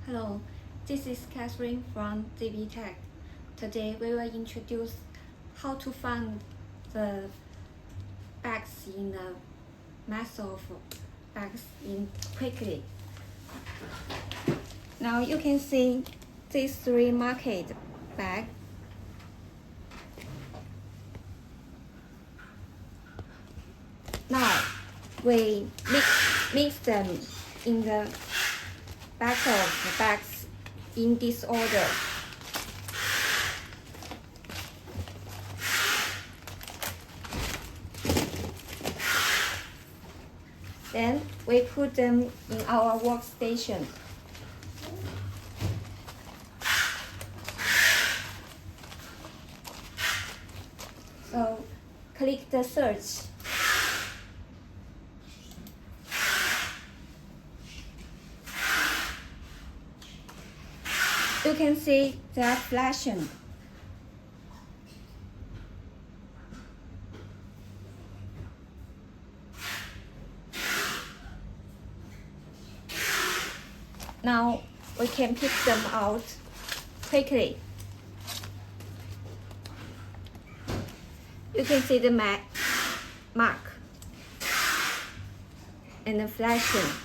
Hello, this is Catherine from ZB Tech. Today we will introduce how to find the bags in the mass of bags in quickly. Now you can see these three marked bags. Now we mix them in the back of the bags in this order. Then we put them in our workstation. So click the search. You can see they are flashing. Now we can pick them out quickly. You can see the mark and the flashing.